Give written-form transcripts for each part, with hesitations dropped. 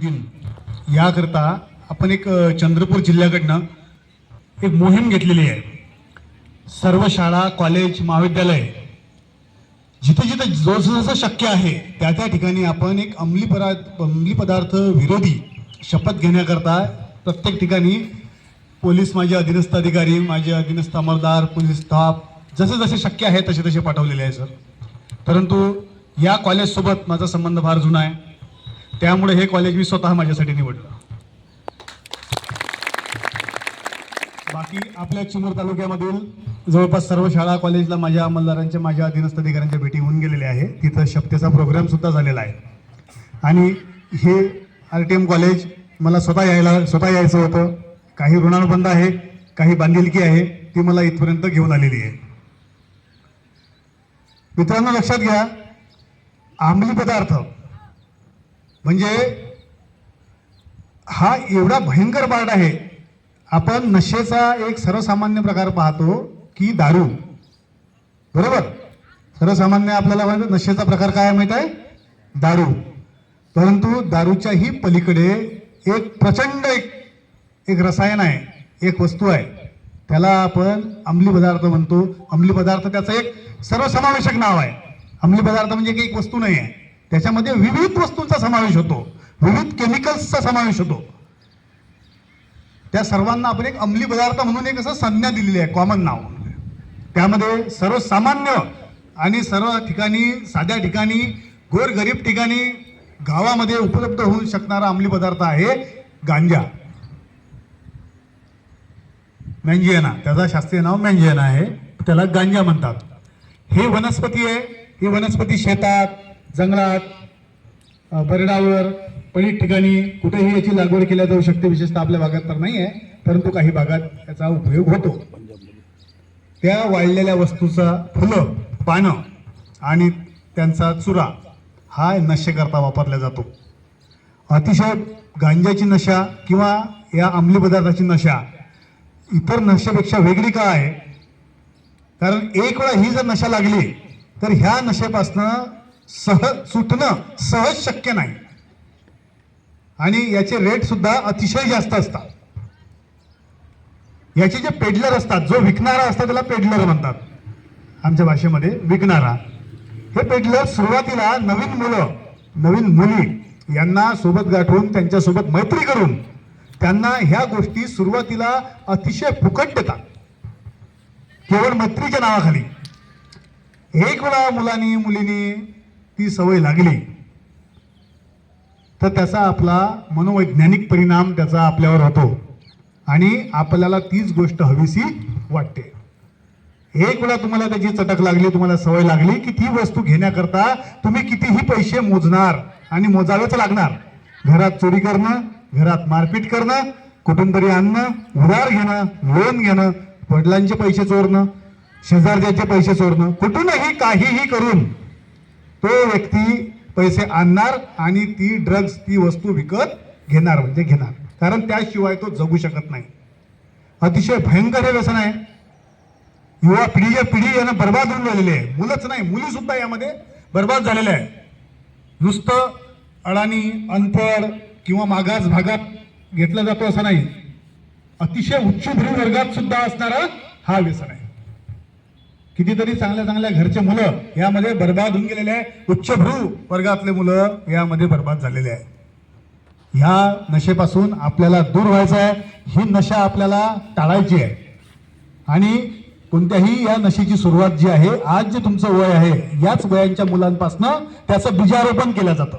दिन याकरता आपण एक चंद्रपूर जिल्ह्याकडनं एक मोहीम घेतलेली आहे। सर्व शाळा, कॉलेज, महाविद्यालय जिथे जिथे जसं शक्य आहे त्या त्या ठिकाणी आपण एक अंमली पदार्थ विरोधी शपथ घेण्याकरता प्रत्येक ठिकाणी पोलीस, माझे अधीनस्थ अधिकारी, माझे अधीनस्थ अंमलदार, पोलीस स्टाफ जसे जसे शक्य आहे तसे तसे पाठवलेले आहे सर। परंतु या कॉलेजसोबत माझा संबंध फार जुना आहे, त्यामुळे हे कॉलेज मी स्वतः माझ्यासाठी निवडलं। बाकी आपल्या चिमूर तालुक्यामधील जवळपास सर्व शाळा, कॉलेजला माझ्या अंमलदारांच्या, माझ्या अधीनस्थ अधिकाऱ्यांच्या भेटी होऊन गेलेल्या आहे। तिथं शपथेचा प्रोग्राम सुद्धा झालेला आहे आणि हे RTM कॉलेज मला स्वतः यायचं होतं। काही ऋणानुबंध आहे, काही बांधिलकी आहे, ती मला इथपर्यंत घेऊन आलेली आहे। मित्रांनो लक्षात घ्या, अंमली पदार्थ म्हणजे हा एवढा भयंकर पार्ट आहे। आपण नशेचा एक सर्वसामान्य प्रकार पाहतो की दारू, बरोबर? सर्वसामान्य आपल्याला माहिती नशेचा प्रकार काय माहित आहे? दारू। परंतु दारूच्याही पलीकडे एक प्रचंड एक रसायन आहे, एक वस्तू आहे, त्याला आपण अंमली पदार्थ म्हणतो। अंमली पदार्थ त्याचं एक सर्वसमावेशक नाव आहे। अंमली पदार्थ म्हणजे काही एक वस्तू नाही आहे, त्याच्यामध्ये विविध वस्तूंचा समावेश होतो, विविध केमिकल्सचा समावेश होतो। त्या सर्वांना आपण एक अंमली पदार्थ म्हणून एक असं संज्ञा दिलेली आहे, कॉमन नाव। त्यामध्ये सर्वसामान्य आणि सर्व ठिकाणी, साध्या ठिकाणी, गोरगरीब ठिकाणी, गावामध्ये उपलब्ध होऊ शकणारा अंमली पदार्थ आहे गांजा, मँजियाना। त्याचा शास्त्रीय नाव मँजियाना आहे, त्याला गांजा म्हणतात। हे वनस्पती आहे, ही वनस्पती शेतात, जंगलात, बरडावर, पडीक ठिकाणी कुठेही याची लागवड केल्या जाऊ शकते। विशेषतः आपल्या भागात तर नाही आहे, परंतु काही भागात याचा उपयोग होतो। त्या वाळलेल्या वस्तूचा फुलं, पानं आणि त्यांचा चुरा हा नशेकरता वापरला जातो। अतिशय गांजाची नशा किंवा या अंमली पदार्थाची नशा इतर नशेपेक्षा वेगळी का आहे? कारण एक वेळा ही जर नशा लागली तर ह्या नशेपासनं सुटणं सहज शक्य नाही आणि याचे रेट सुद्धा अतिशय जास्त असतात। याचे जे पेडलर असतात, जो विकणारा असतो त्याला पेडलर म्हणतात आमच्या भाषेमध्ये, विकणारा। हे पेडलर सुरुवातीला नवीन मुलं, नवीन मुली यांना सोबत गाठून त्यांच्यासोबत मैत्री करून त्यांना ह्या गोष्टी सुरुवातीला अतिशय फुकट देतात, केवळ मैत्रीच्या नावाखाली। एक वेळा मुलींनी ती सवय लागली तर त्याचा आपला मनोवैज्ञानिक परिणाम त्याचा आपल्यावर होतो आणि आपल्याला तीच गोष्ट हवीशी वाटते। एक वेळा तुम्हाला त्याची चटक लागली, तुम्हाला सवय लागली की ती वस्तू घेण्याकरता तुम्ही कितीही पैसे मोजणार आणि मोजावेच लागणार। घरात चोरी करणं, घरात मारपीट करणं, कुठून तरी आणणं, उधार घेणं, लोन घेणं, वडिलांचे पैसे चोरणं, शेजारच्याचे पैसे चोरणं, कुठूनही काहीही करून तो व्यक्ती पैसे आणणार आणि ती ड्रग्ज, ती वस्तू विकत घेणार म्हणजे घेणार, कारण त्याशिवाय तो जगू शकत नाही। अतिशय भयंकर हे व्यसन आहे। युवा पिढी यानं बर्बाद होऊन झालेली आहे। मुलंच नाही, मुली सुद्धा यामध्ये बर्बाद झालेल्या आहे। नुसतं अडाणी, अनपढ किंवा मागास भागात घेतला जातो असं नाही, अतिशय उच्चभ्रू वर्गात सुद्धा असणारा हा व्यसन आहे। कितीतरी चांगल्या चांगल्या घरचे मुलं यामध्ये बर्बाद होऊन गेलेले आहे, उच्चभ्रू वर्गातले मुलं यामध्ये बर्बाद झालेले आहे। ह्या नशेपासून आपल्याला दूर व्हायचं आहे, ही नशा आपल्याला टाळायची आहे आणि कोणत्याही या नशेची सुरुवात जी आहे, आज जे तुमचं वय आहे याच वयांच्या मुलांपासून त्याचं बीजारोपण केलं जातं।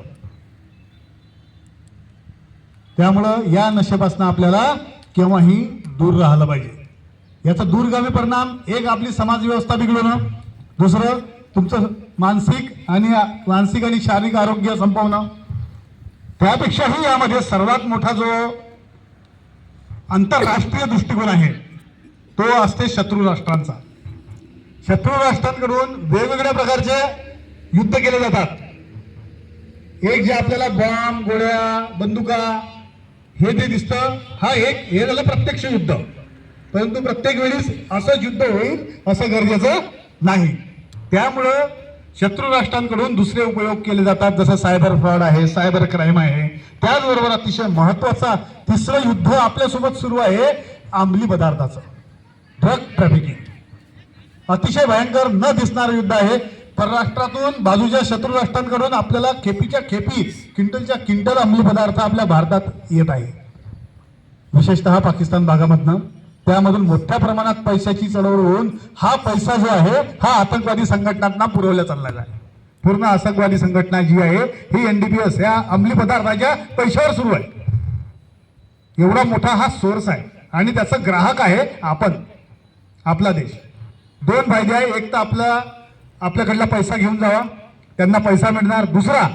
त्यामुळं या नशेपासून आपल्याला केव्हाही दूर राहायला पाहिजे। याचा दूरगामी परिणाम एक आपली समाज व्यवस्था बिघडवणं, दुसरं तुमचं मानसिक आणि शारीरिक आरोग्य संपवणं। त्यापेक्षाही यामध्ये सर्वात मोठा जो आंतरराष्ट्रीय दृष्टिकोन आहे तो असते शत्रू राष्ट्रांचा। शत्रू राष्ट्रांकडून वेगवेगळ्या प्रकारचे युद्ध केले जातात। एक जे आपल्याला बॉम्ब, गोळ्या, बंदुका हे जे दिसतं, हे झालं प्रत्यक्ष युद्ध। परंतु प्रत्येक वेळेस असं युद्ध होईल असं गरजेचं नाही। त्यामुळं शत्रू राष्ट्रांकडून दुसरे उपयोग केले जातात, जसं सायबर फ्रॉड आहे, सायबर क्राईम आहे. त्याचबरोबर अतिशय महत्वाचा तिसरं युद्ध आपल्यासोबत सुरू आहे, अंमली पदार्थाचं, ड्रग ट्रॅफिकिंग. अतिशय भयंकर न दिसणारं युद्ध आहे. परराष्ट्रातून बाजूच्या शत्रू राष्ट्रांकडून आपल्याला खेपीच्या खेपी, क्विंटलच्या क्विंटल अंमली पदार्थ आपल्या भारतात येत आहे, विशेषतः पाकिस्तान भागामधनं. त्यामधून मोठ्या प्रमाणात पैशाची चळवळ होऊन हा पैसा जो आहे हा आतंकवादी संघटनांना पुरवला चाललेला आहे. पूर्ण आतंकवादी संघटना जी आहे ही NDPS या अंमली पदार्थाच्या पैशावर सुरू आहे. एवढा मोठा हा सोर्स आहे आणि त्याचा ग्राहक आहे आपण, आपला देश. दोन फायदे आहे, एक तर आपल्याकडला पैसा घेऊन जावा, त्यांना पैसा मिळणार. दुसरा,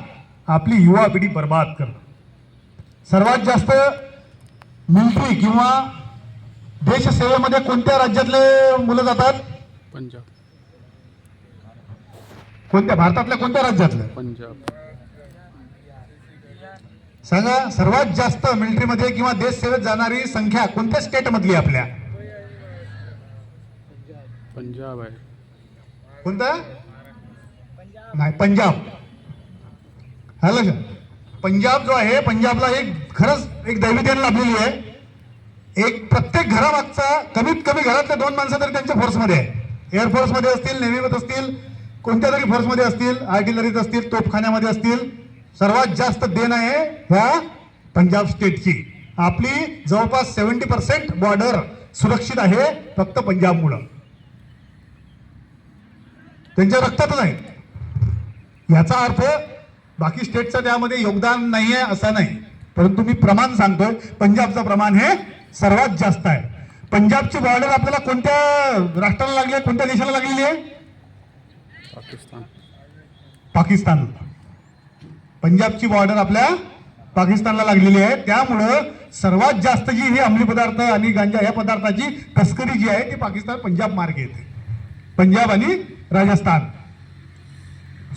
आपली युवा पिढी बर्बाद करणं. सर्वात जास्त मिलिटरी किंवा देशसेवेमध्ये कोणत्या राज्यातले मुलं जातात? पंजाब. कोणत्या भारतातल्या कोणत्या राज्यातलं? पंजाब. सांगा, सर्वात जास्त मिलिटरीमध्ये किंवा देश सेवेत जाणारी संख्या कोणत्या स्टेट मधली आपल्या? पंजाब आहे. कोणता? नाही, पंजाब. हॅलो का? पंजाब जो आहे, पंजाबला एक खरंच एक दैवी देण लाभलेली आहे. एक प्रत्येक घरामागचा कमीत कमी घरातले 2 माणसं तरी त्यांच्या फोर्समध्ये आहे. एअरफोर्समध्ये असतील, नेव्हीमध्ये असतील, कोणत्या तरी फोर्समध्ये असतील, आर्टिलरीत असतील, तोफखान्यामध्ये असतील. सर्वात जास्त देण आहे ह्या पंजाब स्टेटची. आपली जवळपास 70% बॉर्डर सुरक्षित आहे फक्त पंजाबमुळं. त्यांच्या रक्तातच आहे. याचा अर्थ बाकी स्टेटचं त्यामध्ये योगदान नाही आहे असं नाही, परंतु मी प्रमाण सांगतोय, पंजाबचं प्रमाण हे सर्वात जास्त आहे. पंजाबची बॉर्डर आपल्याला कोणत्या राष्ट्राला लागली आहे, कोणत्या देशाला लागलेली आहे? पाकिस्तान. पाकिस्तान. पंजाबची बॉर्डर आपल्या पाकिस्तानला लागलेली आहे. त्यामुळं सर्वात जास्त जी ही अंमली पदार्थ आणि गांजा या पदार्थाची तस्करी जी आहे ती पाकिस्तान पंजाब मार्गे येते. पंजाब आणि राजस्थान.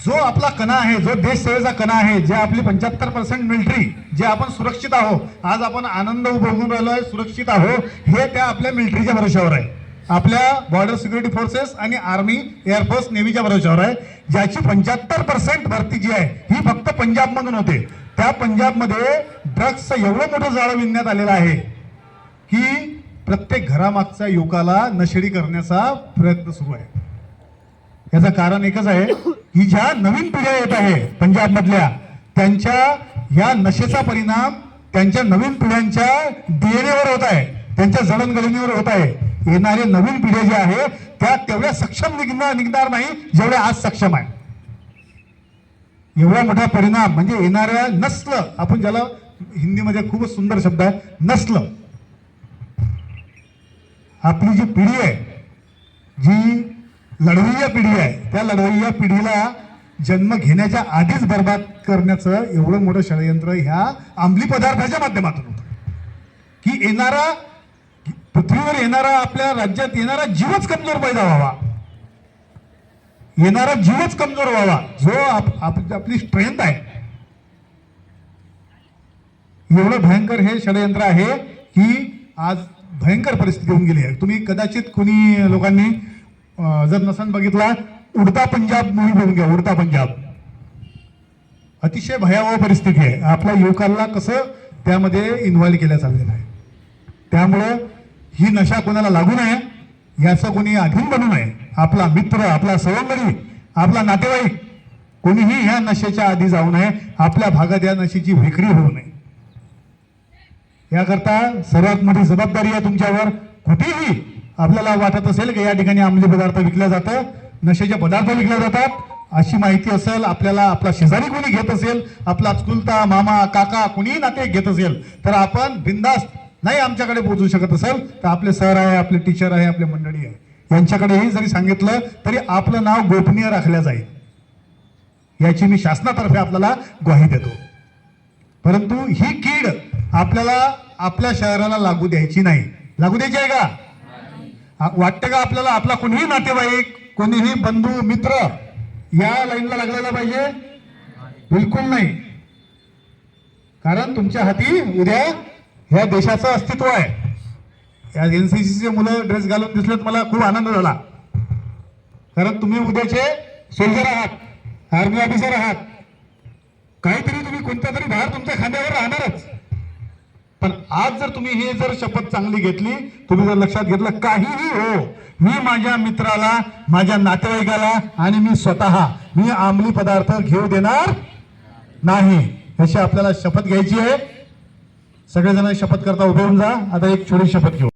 जो आपला कणा आहे, जो देश सेवेचा कणा आहे, जे आपली 75% मिलिटरी, जे आपण सुरक्षित आहोत, आज आपण आनंद उपभोगून राहिलोय, सुरक्षित आहोत, हे त्या आपल्या मिलिटरीच्या भरोशावर आहे. आपल्या बॉर्डर सिक्युरिटी फोर्सेस आणि आर्मी, एअरफोर्स, नेव्हीच्या भरोशावर आहे. ज्याची 75% भरती जी आहे ही फक्त पंजाबमधून होते. त्या पंजाबमध्ये ड्रग्सचं एवढं मोठं जाळं विणण्यात आलेलं आहे की प्रत्येक घरामागच्या युवकाला नशेडी करण्याचा प्रयत्न सुरू आहे. याचं कारण एकच आहे की ज्या नवीन पिढ्या येत आहे पंजाब मधल्या, त्यांच्या या नशेचा परिणाम त्यांच्या नवीन पिढ्यांच्या DNA वर होत आहे, त्यांच्या जडणघडणीवर होत आहे. येणारे नवीन पिढ्या ज्या आहे त्या तेवढ्या सक्षम निघणार नाही जेवढ्या आज सक्षम आहे. एवढा मोठा परिणाम म्हणजे येणाऱ्या नस्ल, आपण ज्याला हिंदीमध्ये खूपच सुंदर शब्द आहे नस्ल, आपली जी पिढी आहे, जी लढवय्या पिढी आहे, त्या लढवय्या पिढीला जन्म घेण्याच्या आधीच बर्बाद करण्याचं एवढं मोठं षडयंत्र ह्या अंमली पदार्थाच्या माध्यमातून होतं की येणारा, पृथ्वीवर येणारा, आपल्या राज्यात येणारा जीवच कमजोर पैदा व्हावा, येणारा जीवच कमजोर व्हावा, जो आपली स्ट्रेंथ आहे. एवढं भयंकर हे षडयंत्र आहे की आज भयंकर परिस्थिती होऊन गेली आहे. तुम्ही कदाचित कोणी लोकांनी जर नसन बघितला, उडता पंजाब मूवी बघून घ्या. उडता पंजाब अतिशय भयावह परिस्थिती आहे. आपल्या युवकांना कसं त्यामध्ये इन्व्हॉल्व केलं चाललेलं आहे. त्यामुळं ही नशा कोणाला लागू नये, याचं कोणी अधीन बनू नये. आपला मित्र, आपला सवंगडी, आपला नातेवाईक कोणीही ह्या नशेच्या आधी जाऊ नये. आपल्या भागात या नशेची विक्री होऊ नये. याकरता सर्वात मोठी जबाबदारी आहे तुमच्यावर. कुठेही आपल्याला वाटत असेल की या ठिकाणी अंमली पदार्थ विकल्या जातं, नशेचे पदार्थ विकले जातात, अशी माहिती असेल, आपल्याला आपला शेजारी कोणी घेत असेल, आपला चुलता, मामा, काका कोणीही नातेवाईक घेत असेल, तर आपण बिनधास्त नाही आमच्याकडे पोहोचू शकत असेल तर आपले सर आहे, आपले टीचर आहे, आपले मंडळी आहे, यांच्याकडेही जरी सांगितलं तरी आपलं नाव गोपनीय राखलं जाईल. याची मी शासनातर्फे आपल्याला ग्वाही देतो. परंतु ही कीड आपल्याला आपल्या शहराला लागू द्यायची नाही. लागू द्यायची आहे का? वाटतं का आपल्याला आपला कोणीही नातेवाईक, कोणीही बंधू, मित्र या लाईनला लागलेला पाहिजे? बिलकुल नाही. कारण तुमच्या हाती उद्या ह्या देशाचं अस्तित्व आहे. या NCCचे मुलं ड्रेस घालून दिसलेत, मला खूप आनंद झाला. कारण तुम्ही उद्याचे सोल्जर आहात. आर्मी ऑफिसर आहात, काहीतरी तुम्ही कोणत्या तरी भार तुमच्या खांद्यावर राहणारच. पण आज जर तुम्ही हे जर शपथ चांगली घेतली, तुम्ही जर लक्षात घेतलं काहीही हो, मी माझ्या मित्राला, माझ्या नातेवाईकाला आणि मी स्वतः मी अंमली पदार्थ घेऊ देणार नाही, अशी आपल्याला शपथ घ्यायची आहे. सगळेजण शपथ करता उभे होऊन जा. आता एक छोटी शपथ घेऊ.